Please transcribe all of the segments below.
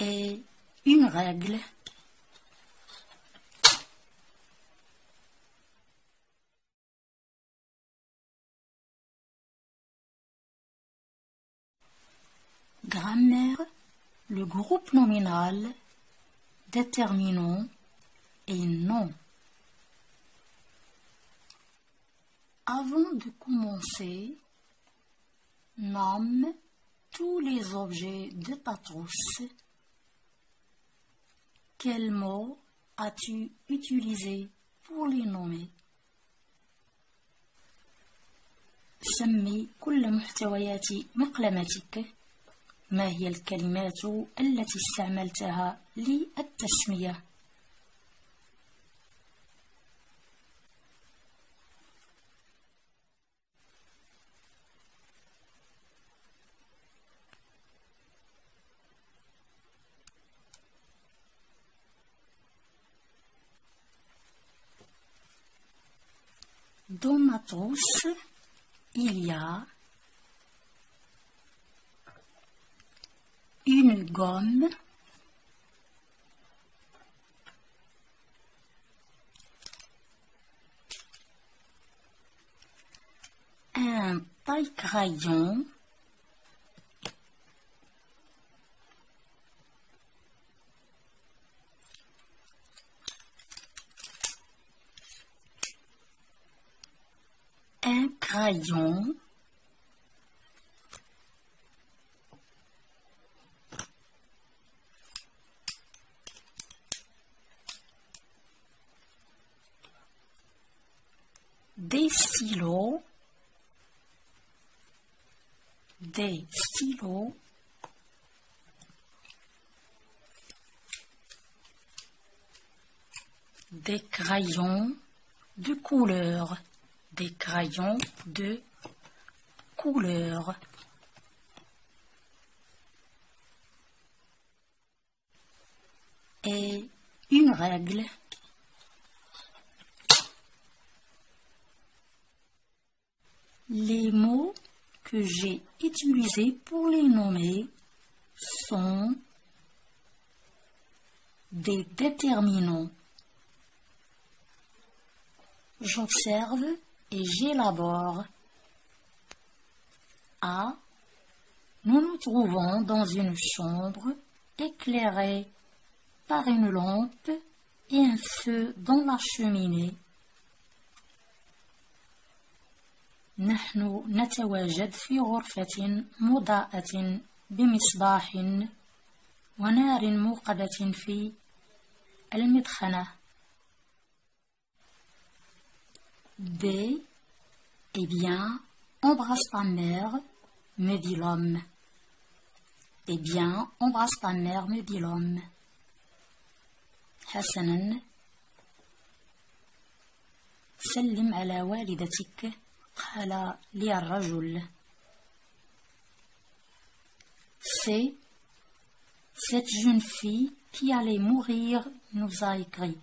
Et une règle. Grammaire, le groupe nominal, déterminant et non. Avant de commencer, nomme tous les objets de ta trousse. Quels mots as-tu utilisé pour les nommer? سمي كل محتويات مقلمتك. ما هي الكلمات التي استعملتها للتسمية؟ Dans ma trousse, il y a une gomme, un taille-crayon, un crayon, des stylos, des crayons de couleur, et une règle. Les mots que j'ai utilisés pour les nommer sont des déterminants. J'observe et j'élabore. A. Nous nous trouvons dans une chambre éclairée par une lampe et un feu dans la cheminée. نحن نتواجد في غرفة مضاءة بمصباح ونار موقدة في المدخنة. B. Eh bien, embrasse ta mère, me dit l'homme. Eh bien, embrasse ta mère, me dit l'homme. حسنا. سلم على والدتك, قال لي الرجل. C'est cette jeune fille qui allait mourir nous a écrit.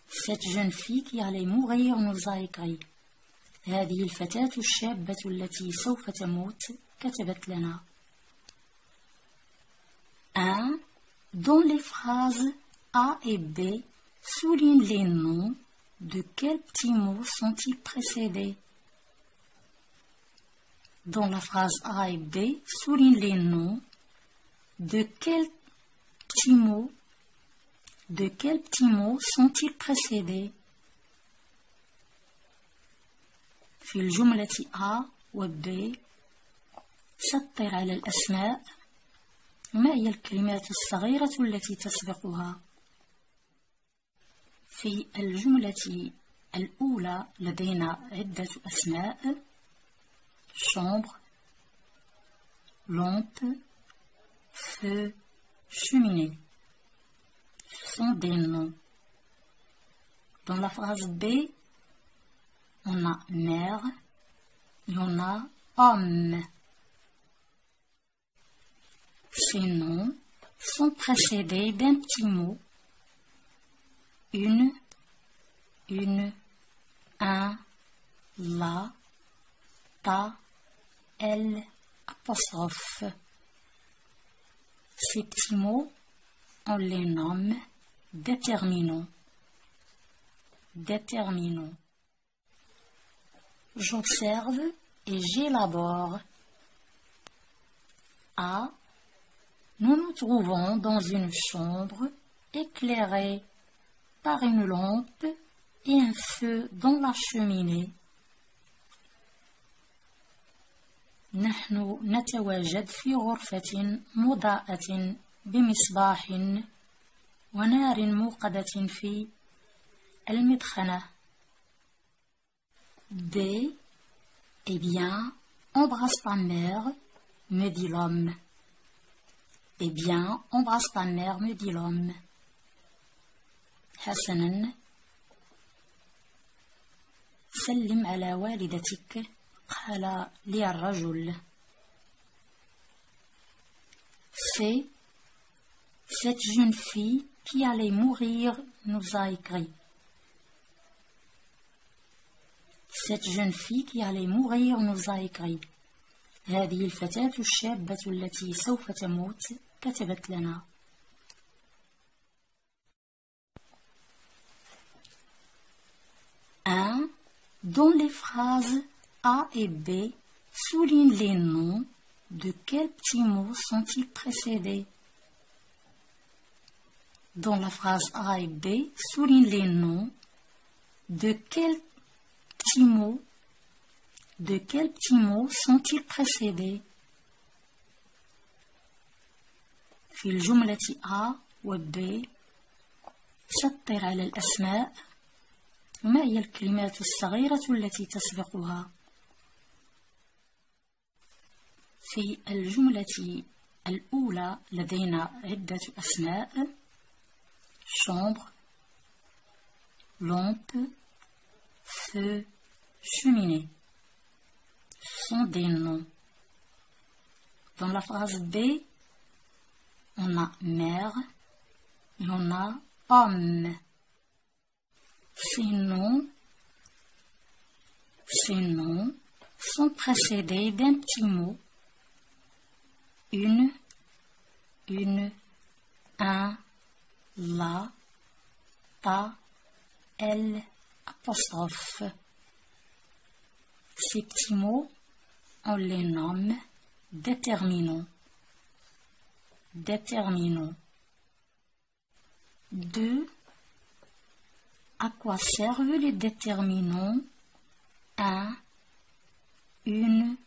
Cette jeune fille qui allait mourir nous a écrit. هذه الفتاة الشابة التي سوف تموت كتبت لنا. 1. Dans les phrases A et B, souligne les noms. De quels petits mots sont-ils précédés? Dans la phrase A et B, souligne les noms. De quels petits mots sont-ils précédés? في الجملة A و B سطر على الأسماء. ما هي الكلمات الصغيرة التي تسبقها؟ في الجملة الأولى لدينا عدة أسماء: chambre, lampe, feu, cheminée. Ce sont des noms. Dans la phrase B, on a mère et on a homme. Ces noms sont précédés d'un petit mot. Une, un, la, ta, elle, apostrophe. Ces petits mots, on les nomme déterminants. Déterminants. J'observe et j'élabore. A. Nous nous trouvons dans une chambre éclairée par une lampe et un feu dans la cheminée. نحن نتواجد في غرفة مضاءة بمصباح ونار موقدة في المدخنة. B. Eh bien, embrasse ta mère, me dit l'homme. Eh bien, embrasse ta mère, me dit l'homme. حسنا. سلم على والدتك, قال لي الرجل. C'est cette jeune fille qui allait mourir nous a écrit. Cette jeune fille qui allait mourir nous a écrit. هذه الفتاة الشابة التي سوف تموت كتبت لنا. 1. Dans les phrases A et B, souligne les noms. De quels petits mots sont-ils précédés? Dans la phrase A et B, souligne les noms. De quels petits mots sont-ils précédés? في الجملة A و B سطر على الأسماء. ما هي الكلمات الصغيرة التي تسبقها؟ في الجملة الأولى لدينا عدة أسماء: chambre, lampe, feu, cheminée. Ce sont des noms. Dans la phrase B, on a mère et on a homme. Ces noms sont précédés d'un petit mot. Une, un, la, ta, elle, apostrophe. Ces petits mots, on les nomme déterminants. Déterminants. 2. À quoi servent les déterminants? Un, une,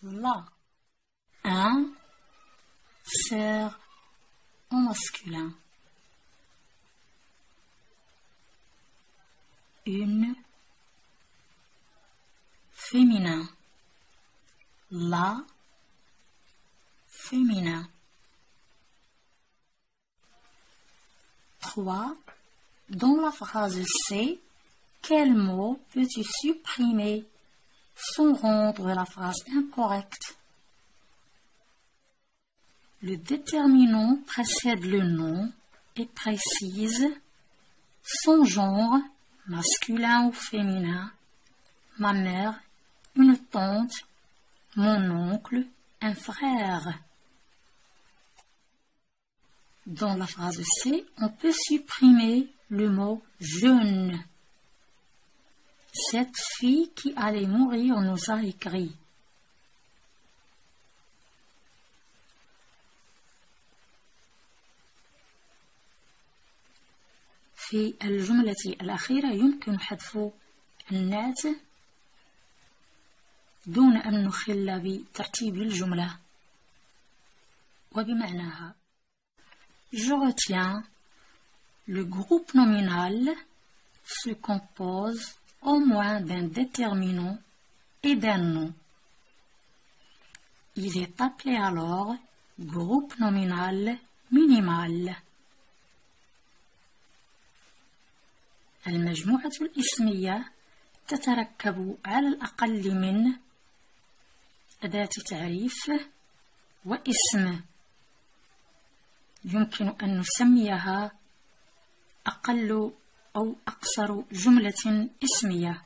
la. Un sert au masculin. Une féminin. La féminin. 3. Dans la phrase C, quel mot peux-tu supprimer sans rendre la phrase incorrecte? Le déterminant précède le nom et précise son genre, masculin ou féminin, ma mère, une tante, mon oncle, un frère. Dans la phrase C, on peut supprimer le mot jeune. Cette fille qui allait mourir nous a écrit. في الجملة الأخيرة يمكن حذف النعت دون أن نخل بترتيب الجملة وبمعناها. Je retiens, le groupe nominal se compose au moins d'un déterminant et d'un nom. Il est appelé alors groupe nominal minimal. المجموعة الاسمية تتركب على الأقل من أداة تعريف واسم. يمكن أن نسميها أقل أو أقصر جملة اسمية.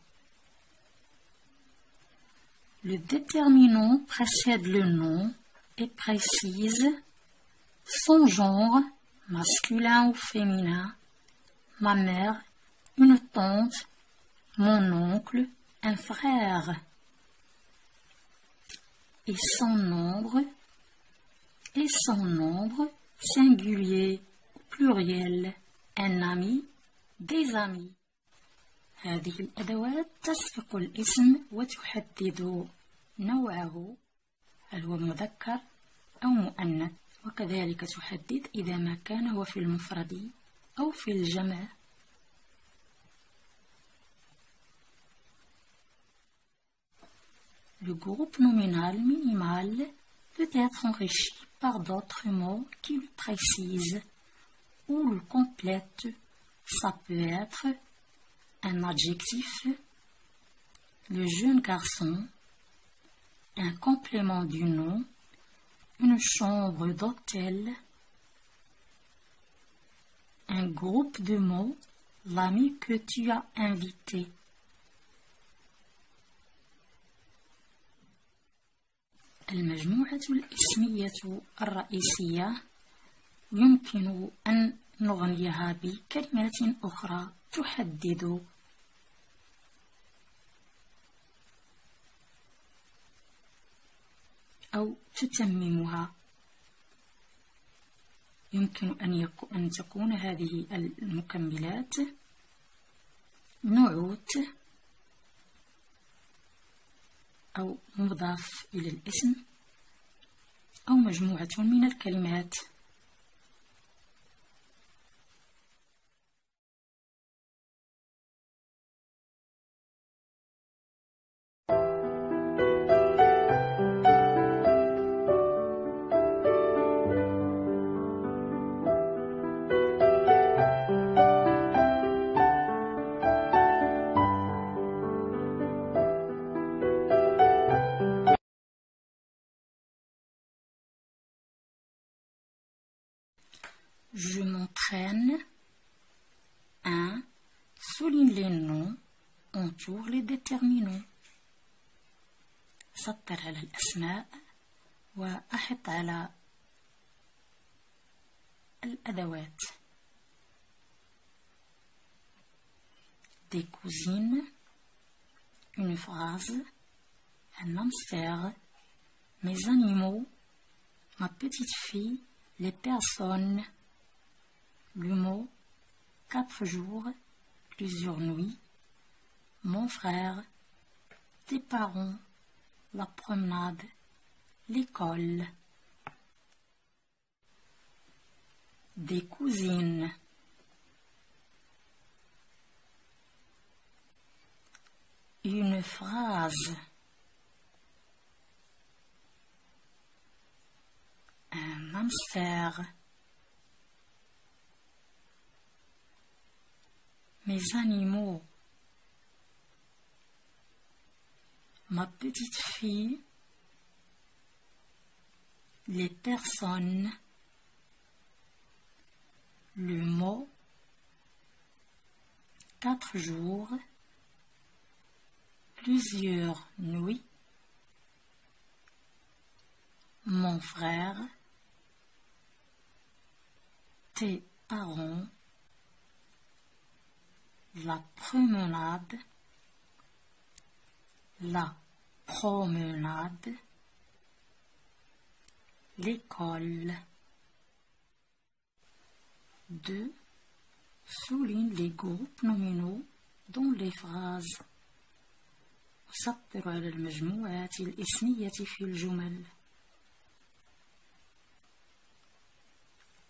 Le déterminant précède le nom et précise son genre, masculin ou féminin, ma mère, une tante, mon oncle, un frère, et son nombre, singulier, pluriel, un ami, des amis. هذه الأدوات تسبق الاسم وتحدد نوعه، هل هو مذكر أو مؤنث، وكذلك تحدد إذا ما كان هو في المفرد أو في الجمع. Le groupe nominal minimal peut être enrichi par d'autres mots qui le précisent ou le complètent. Ça peut être un adjectif, le jeune garçon, un complément du nom, une chambre d'hôtel, un groupe de mots, l'ami que tu as invité. المجموعة الاسمية الرئيسية يمكن أن نغنيها بكلمات أخرى تحدد أو تتممها. يمكن أن تكون هذه المكملات نعوت أو مضاف إلى الاسم أو مجموعة من الكلمات. Je m'entraîne. 1. Souligne les noms, entoure les déterminants. سطر على الأسماء وأحط على الأدوات. Des cousines, une phrase, un hamster, mes animaux, ma petite fille, les personnes, le mot, 4 jours, plusieurs nuits, mon frère, tes parents, la promenade, l'école. Des cousines. Une phrase. Un hamster. Mes animaux. Ma petite fille. Les personnes. Le mot. 4 jours. Plusieurs nuits. Mon frère. Tes parents. La promenade. La promenade. L'école. 2. Souligne les groupes nominaux dans les phrases. سطر على المجموعات الاسمية في الجمل.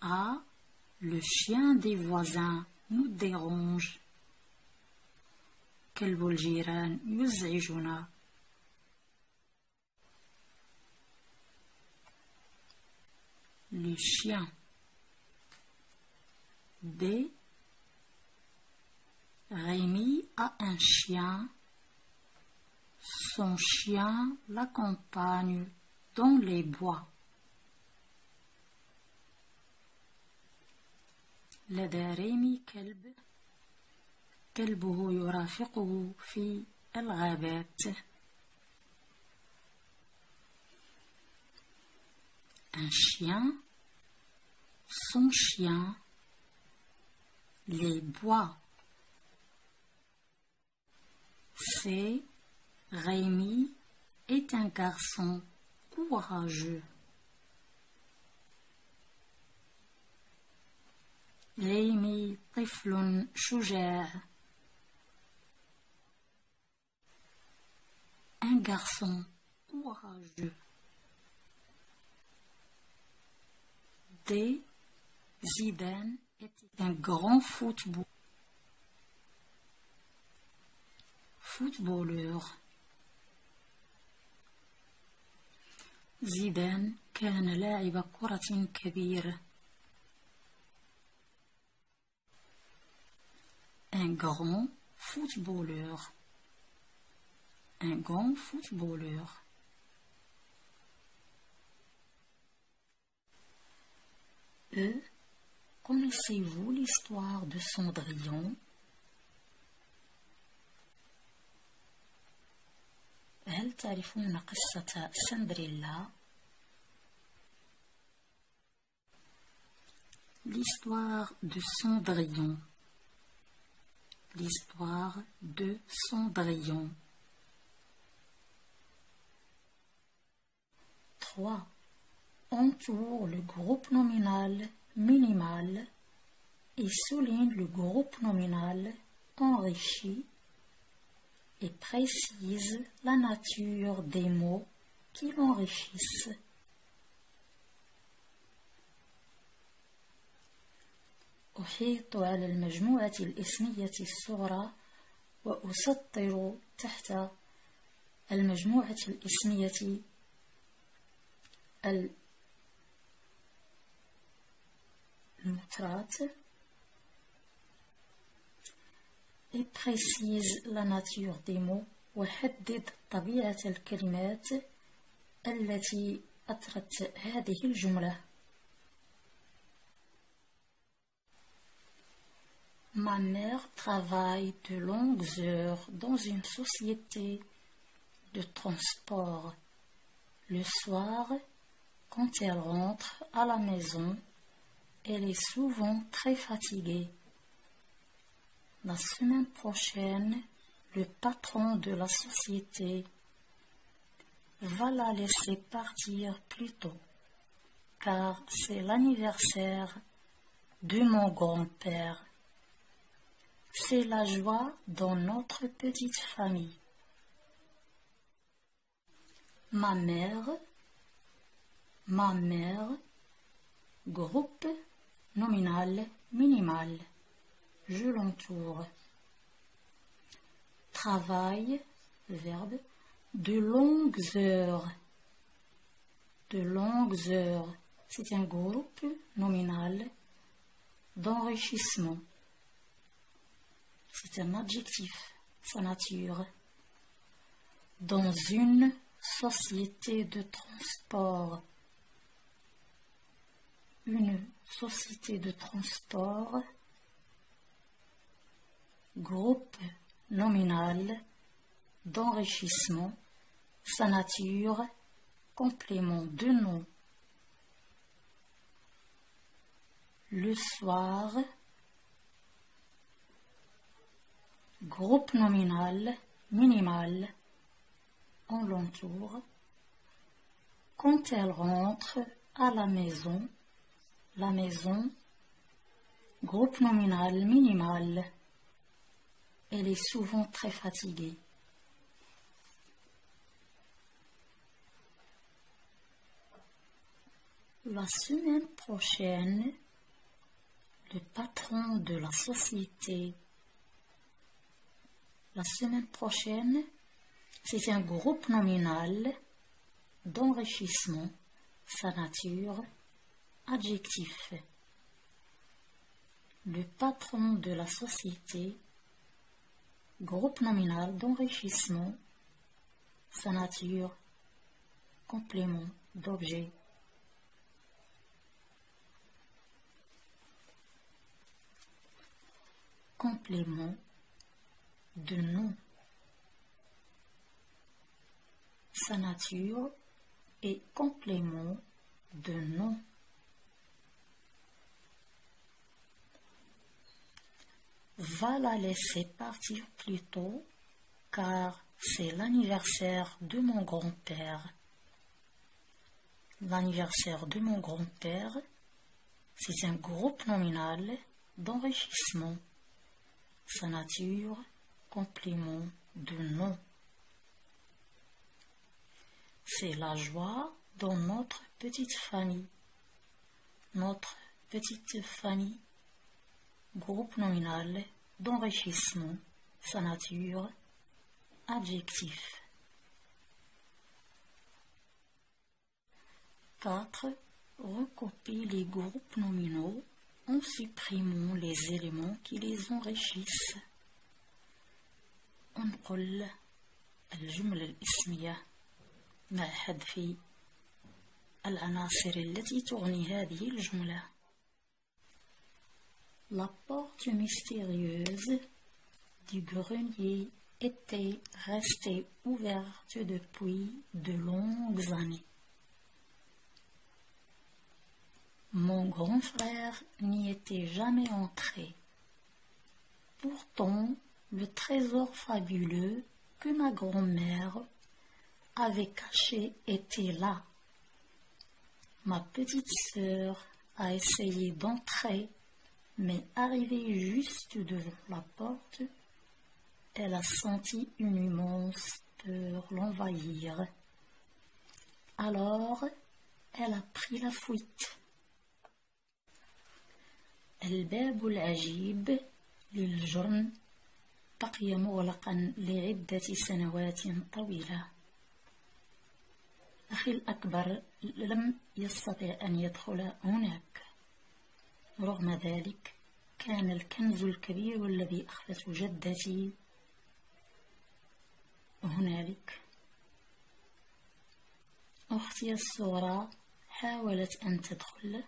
A. Le chien des voisins nous dérange. كلب الجيران يزعجنا. Le chien. B. Rémi a un chien. Son chien l'accompagne dans les bois. لدى ريمي كلب. كلبه يرافقه في الغابات. Un chien. son chien les bois. C. Rémi est un garçon courageux. ريمي طفل شجاع. Un garçon courageux. D. Zidane était un grand footballeur. زيدان كان لاعب كرة كبير. Un grand footballeur. Un grand footballeur. E. Connaissez-vous l'histoire de Cendrillon? هل تعرفون قصة سندريلا؟ L'histoire de Cendrillon. L'histoire de Cendrillon. 3. Entoure le groupe nominal minimal et souligne le groupe nominal enrichi et précise la nature des mots qui l'enrichissent. أحيط على المجموعة الإسمية الصغرى وأسطر تحت المجموعة الإسمية المترات et précise la nature des mots وحدد طبيعة الكلمات التي أطرت هذه الجملة. Ma mère travaille de longues heures dans une société de transport. Le soir, quand elle rentre à la maison, elle est souvent très fatiguée. La semaine prochaine, le patron de la société va la laisser partir plus tôt, car c'est l'anniversaire de mon grand-père. C'est la joie dans notre petite famille. Ma mère, groupe nominal minimal. Je l'entoure. Travaille, verbe, de longues heures. De longues heures. C'est un groupe nominal d'enrichissement. C'est un adjectif, sa nature. Dans une société de transport. Une société de transport. Groupe nominal d'enrichissement. Sa nature, complément de nom. Le soir. Groupe nominal minimal, on l'entoure. Quand elle rentre à la maison, groupe nominal minimal, elle est souvent très fatiguée. La semaine prochaine, le patron de la société. La semaine prochaine, c'est un groupe nominal d'enrichissement, sa nature, adjectif. Le patron de la société, groupe nominal d'enrichissement, sa nature, complément d'objet. Complément de nom. Sa nature est complément de nom. va la laisser partir plus tôt car c'est l'anniversaire de mon grand-père. L'anniversaire de mon grand-père, c'est un groupe nominal d'enrichissement. Sa nature, complément de nom. C'est la joie dans notre petite famille. Notre petite famille, groupe nominal d'enrichissement. Sa nature, adjectif. 4. Recopie les groupes nominaux en supprimant les éléments qui les enrichissent. انقل الجملة الاسمية مع حذف العناصر التي تغني هذه الجملة. La porte mystérieuse du grenier était restée ouverte depuis de longues années. Mon grand frère n'y était jamais entré. Pourtant, le trésor fabuleux que ma grand-mère avait caché était là. Ma petite sœur a essayé d'entrer, mais arrivée juste devant la porte, elle a senti une immense peur l'envahir. Alors, elle a pris la fuite. الباب العجيب للجرن بقي مغلقا لعدة سنوات طويلة. أخي الأكبر لم يستطع أن يدخل هناك. رغم ذلك كان الكنز الكبير الذي أخذته جدتي هنالك. أختي الصغرى حاولت أن تدخل،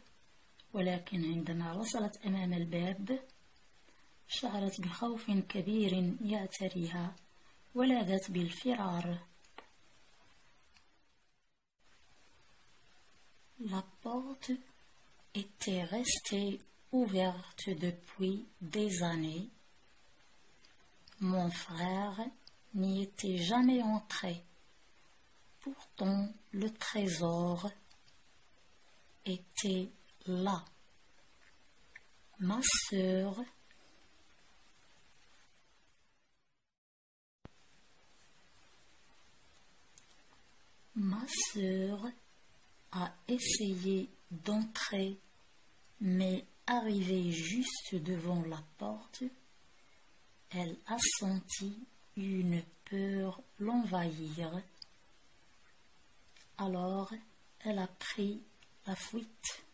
ولكن عندما وصلت أمام الباب شعرت بخوف كبير يعتريها ولادت بالفرار. La porte était restée ouverte depuis des années. Mon frère n'y était jamais entré. Pourtant, le trésor était là. Ma sœur a essayé d'entrer, mais arrivée juste devant la porte, elle a senti une peur l'envahir. Alors, elle a pris la fuite.